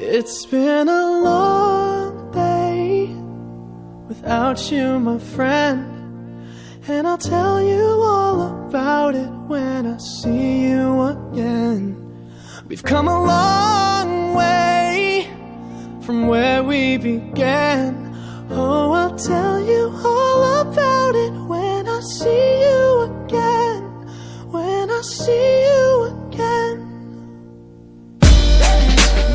It's been a long day without you, my friend, and I'll tell you all about it when I see you again. We've come a long way from where we began. Oh, I'll tell you all about it when I see you again. When I see you again.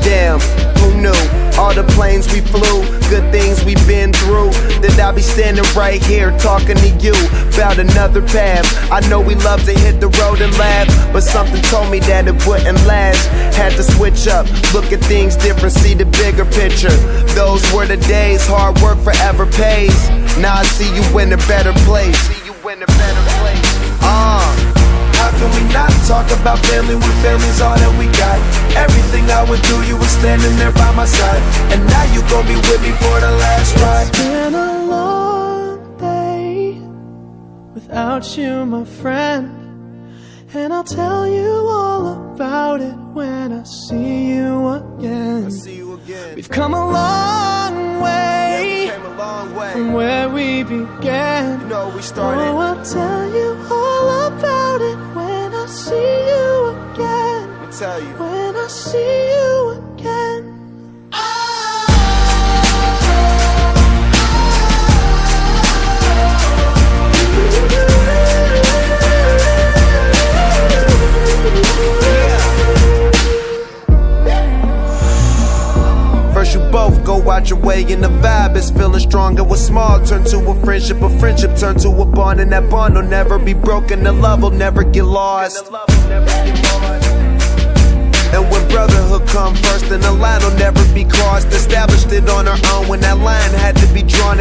Damn, who knew? All the planes we flew, good things we've been through, that I'll be standing right here talking to you about another path. I know we love to hit the road and laugh, but something told me that it wouldn't last. Had to switch up, look at things different, see the bigger picture. Those were the days, hard work forever pays. Now I see you in a better place. How can we not talk about family when family's all that we got? Everything I would do, you were standing there by my side, and now you gon' be with me for the last ride. It's been a long day without you, my friend, and I'll tell you all about it when I see you again. We've come a long way, from where we began. You know we started. Oh, I'll tell you all about it when I see you again. Let me tell you. When I see you again. First you both go out your way and the vibe is feeling strong, and what's small turn to a friendship turn to a bond, and that bond will never be broken, the love will never get lost. And when brotherhood come first, then the line will never be crossed. Established it on our own when that line had to be drawn.